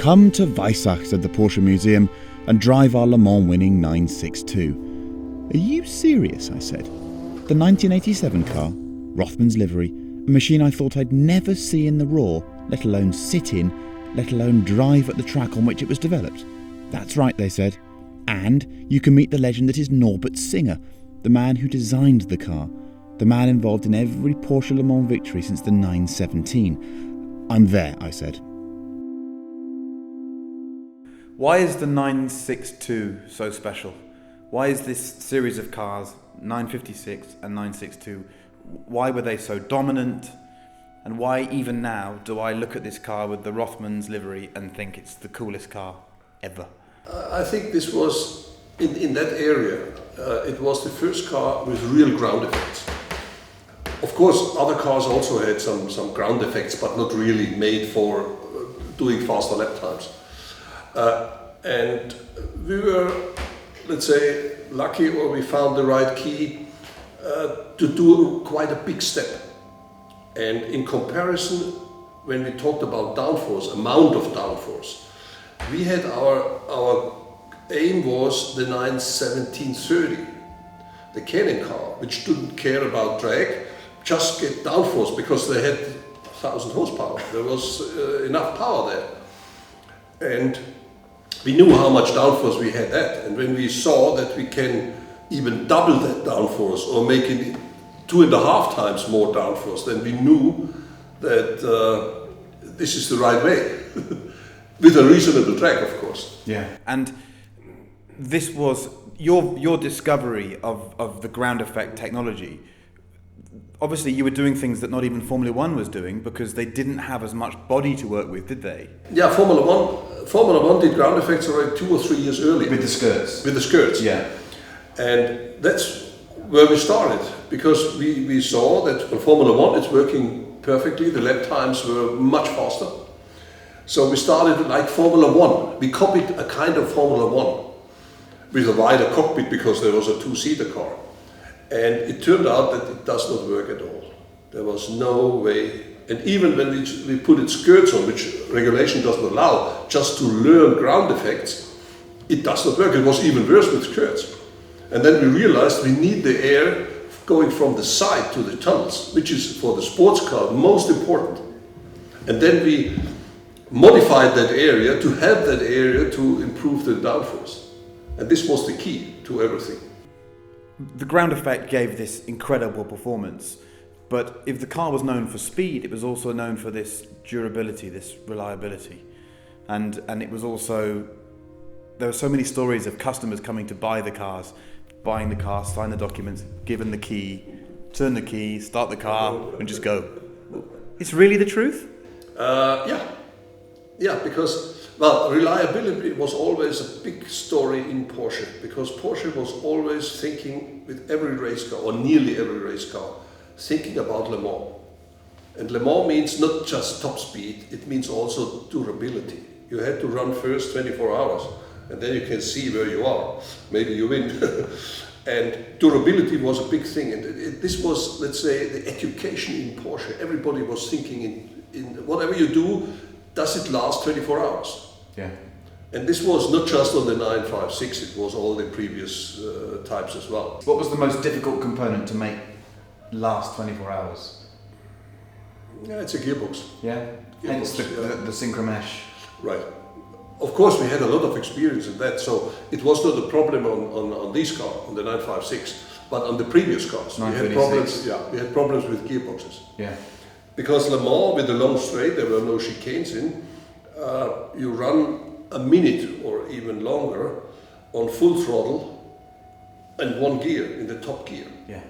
Come to Weissach, said the Porsche Museum, and drive our Le Mans winning 962. Are you serious? I said. The 1987 car, Rothman's livery, a machine I thought I'd never see in the raw, let alone sit in, let alone drive at the track on which it was developed. That's right, they said. And you can meet the legend that is Norbert Singer, the man who designed the car, the man involved in every Porsche Le Mans victory since the 917. I'm there, I said. Why is the 962 so special? Why is this series of cars, 956 and 962, why were they so dominant? And why even now do I look at this car with the Rothman's livery and think it's the coolest car ever? I think this was, in that area, it was the first car with real ground effects. Of course, other cars also had some ground effects, but not really made for doing faster lap times. And we were, let's say, lucky, or we found the right key to do quite a big step. And in comparison, when we talked about downforce, amount of downforce, we had our aim was the 91730, the Canon car, which didn't care about drag, just get downforce because they had 1,000 horsepower. There was enough power there. And we knew how much downforce we had that. And when we saw that we can even double that downforce or make it 2.5 times more downforce, then we knew that this is the right way. With a reasonable track, of course. Yeah. And this was your discovery of the ground effect technology. Obviously, you were doing things that not even Formula One was doing because they didn't have as much body to work with, did they? Yeah, Formula One did ground effects already 2 or 3 years earlier. With the skirts? With the skirts. Yeah. And that's where we started, because we saw that on Formula One it's working perfectly, the lap times were much faster. So we started like Formula One. We copied a kind of Formula One with a wider cockpit because there was a 2-seater car. And it turned out that it does not work at all. There was no way. And even when we put it skirts on, which regulation doesn't allow, just to learn ground effects, it does not work. It was even worse with skirts. And then we realized we need the air going from the side to the tunnels, which is for the sports car most important. And then we modified that area to help that area to improve the downforce. And this was the key to everything. The ground effect gave this incredible performance, but if the car was known for speed, it was also known for this durability, this reliability. And it was also, there were so many stories of customers coming to buy the cars, buying the car, sign the documents, given the key, turn the key, start the car, and just go. It's really the truth? Yeah, because, well, reliability was always a big story in Porsche, because Porsche was always thinking with every race car, or nearly every race car, thinking about Le Mans. And Le Mans means not just top speed, it means also durability. You had to run first 24 hours, and then you can see where you are. Maybe you win. And durability was a big thing. And this was, let's say, the education in Porsche. Everybody was thinking in whatever you do, does it last 24 hours? Yeah. And this was not just on the 956, it was all the previous types as well. What was the most difficult component to make last 24 hours? Yeah, it's a gearbox. Yeah? Hence the synchromesh. Right. Of course, we had a lot of experience in that, so it was not a problem on this car, on the 956, but on the previous cars. We had problems. Yeah, we had problems with gearboxes. Yeah. Because Le Mans, with the long straight, there were no chicanes in, you run a minute or even longer on full throttle and one gear, in the top gear. Yeah.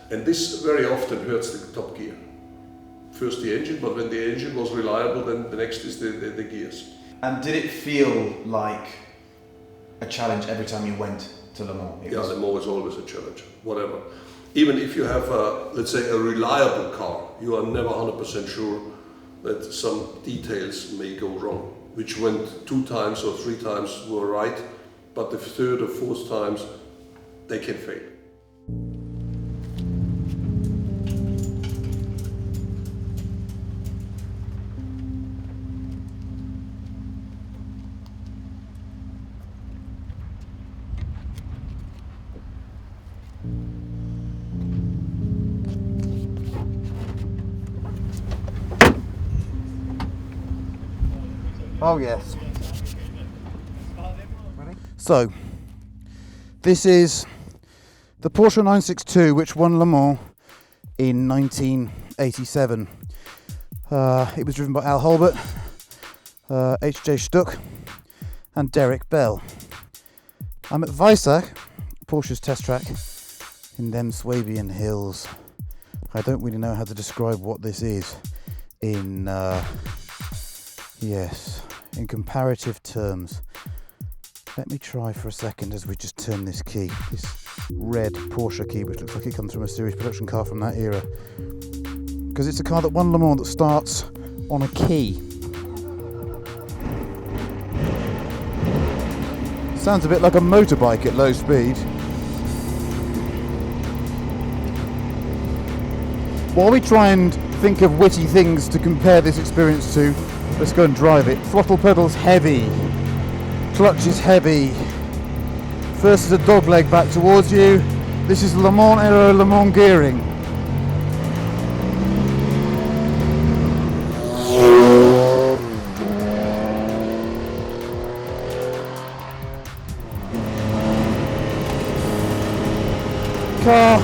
And this very often hurts the top gear. First the engine, but when the engine was reliable, then the next is the gears. And did it feel like a challenge every time you went to Le Mans? Le Mans is always a challenge, whatever. Even if you have, let's say, a reliable car, you are never 100% sure that some details may go wrong, which went 2 times or 3 times were right, but the 3rd or 4th times, they can fail. Oh yes. So, this is the Porsche 962 which won Le Mans in 1987. It was driven by Al Holbert, H.J. Stuck and Derek Bell. I'm at Weissach, Porsche's test track, in them Swabian hills. I don't really know how to describe what this is in comparative terms. Let me try for a second as we just turn this key, this red Porsche key, which looks like it comes from a series production car from that era. Because it's a car that won Le Mans that starts on a key. Sounds a bit like a motorbike at low speed. While we try and think of witty things to compare this experience to, let's go and drive it. Throttle pedal's heavy. Clutch is heavy. First is a dog leg back towards you. This is Le Mans Aero Le Mans gearing. Car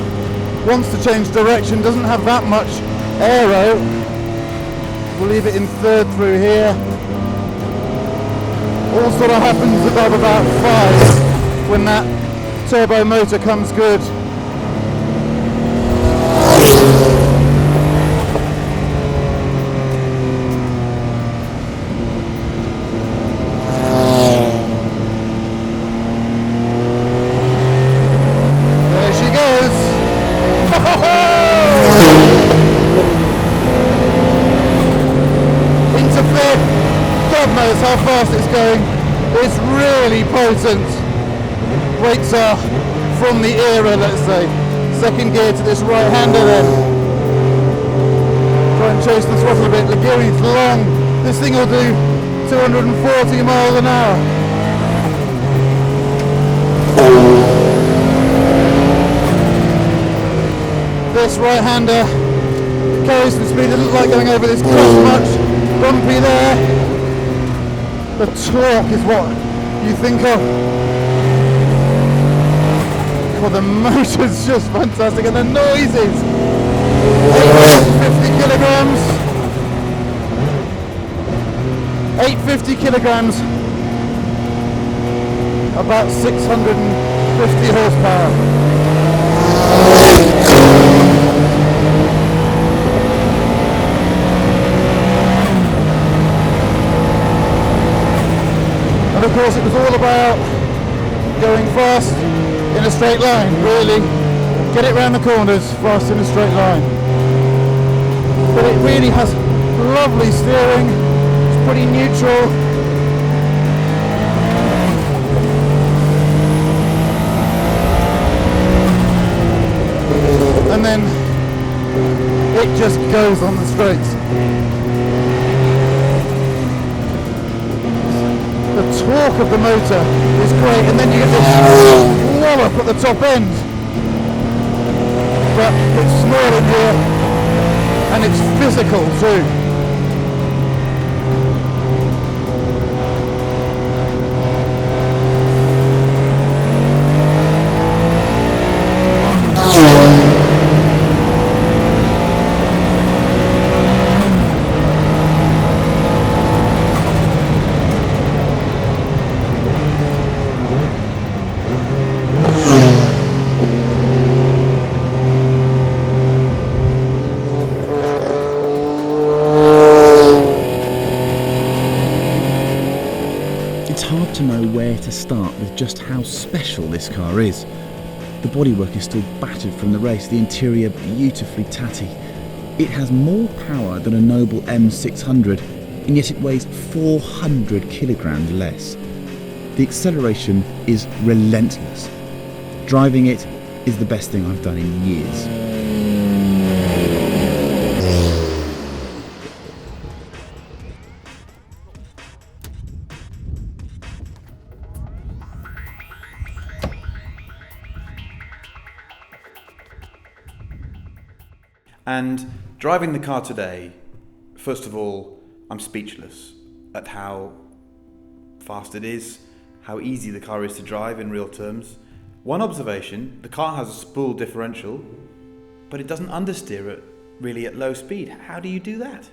wants to change direction, doesn't have that much aero. We'll leave it in third through here. All sort of happens above about 5 when that turbo motor comes good. There she goes. Into fifth. God knows how fast it's going. It's really potent. Brakes are from the era, let's say. Second gear to this right-hander then. Try and chase the throttle a bit. The gearing's long. This thing will do 240 miles an hour. This right-hander carries some speed. It doesn't like going over this cross much. Bumpy there. The torque is what you think of. Well, the motor's just fantastic, and the noises. 850 kilograms. 850 kilograms. About 650 horsepower. And of course it was all about going fast in a straight line, really. Get it round the corners fast in a straight line. But it really has lovely steering, it's pretty neutral. And then it just goes on the straights. The torque of the motor is great, and then you get this wallop at the top end. But it's small in here, and it's physical too. It's hard to know where to start with just how special this car is. The bodywork is still battered from the race, the interior beautifully tatty. It has more power than a Noble M600, and yet it weighs 400 kilograms less. The acceleration is relentless. Driving it is the best thing I've done in years. And driving the car today, first of all, I'm speechless at how fast it is, how easy the car is to drive in real terms. One observation, the car has a spool differential, but it doesn't understeer it really at low speed. How do you do that?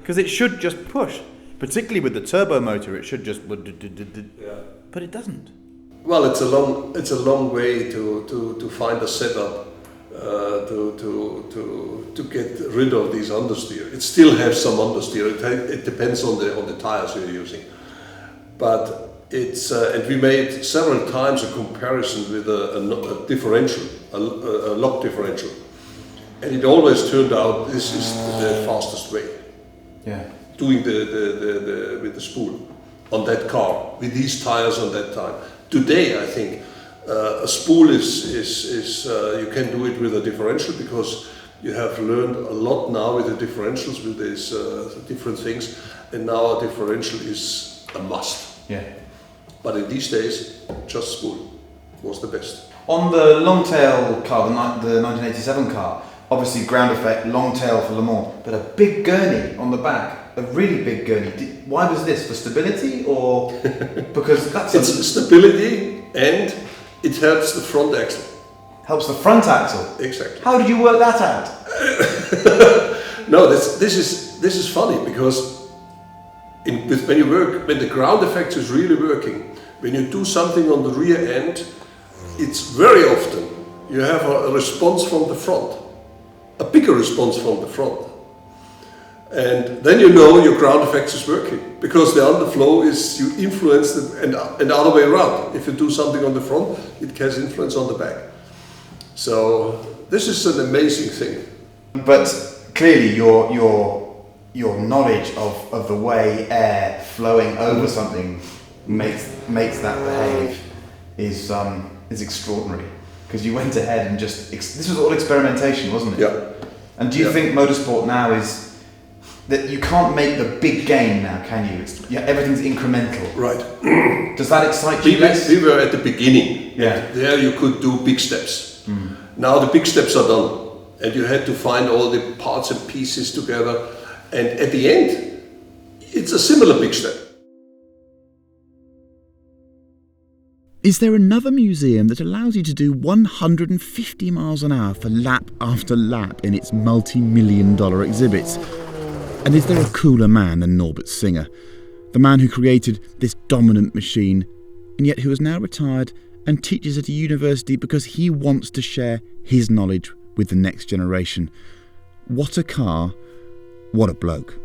Because it should just push. Particularly with the turbo motor, it should just... But it doesn't. Well, it's a long way to find a setup to get rid of these understeer. It still has some understeer. It depends on the tires you're using. But it's and we made several times a comparison with a differential, a lock differential, and it always turned out this is the fastest way. Yeah. Doing the with the spool on that car with these tires on that time. Today, I think a spool is you can do it with a differential because you have learned a lot now with the differentials with these different things, and now a differential is a must. Yeah. But in these days, just spool was the best. On the long tail car, the 1987 car, obviously ground effect, long tail for Le Mans, but a big gurney on the back. A really big gurney. Why was this? For stability or because that's it's stability and it helps the front axle. Helps the front axle. Exactly. How did you work that out? No, this is funny because when the ground effect is really working, when you do something on the rear end, it's very often you have a response from the front, a bigger response from the front. And then you know your ground effects is working because the underflow is you influence and the other way around. If you do something on the front, it has influence on the back. So this is an amazing thing. But clearly your knowledge of the way air flowing over something makes that behave is extraordinary. Because you went ahead and this was all experimentation, wasn't it? Yeah. And do you think motorsport now is that you can't make the big gain now, can you? Everything's incremental. Right. Does that excite you less? We were at the beginning. Yeah. There you could do big steps. Now the big steps are done. And you had to find all the parts and pieces together. And at the end, it's a similar big step. Is there another museum that allows you to do 150 miles an hour for lap after lap in its multi-million-dollar exhibits? And is there a cooler man than Norbert Singer, the man who created this dominant machine, and yet who is now retired and teaches at a university because he wants to share his knowledge with the next generation? What a car, what a bloke.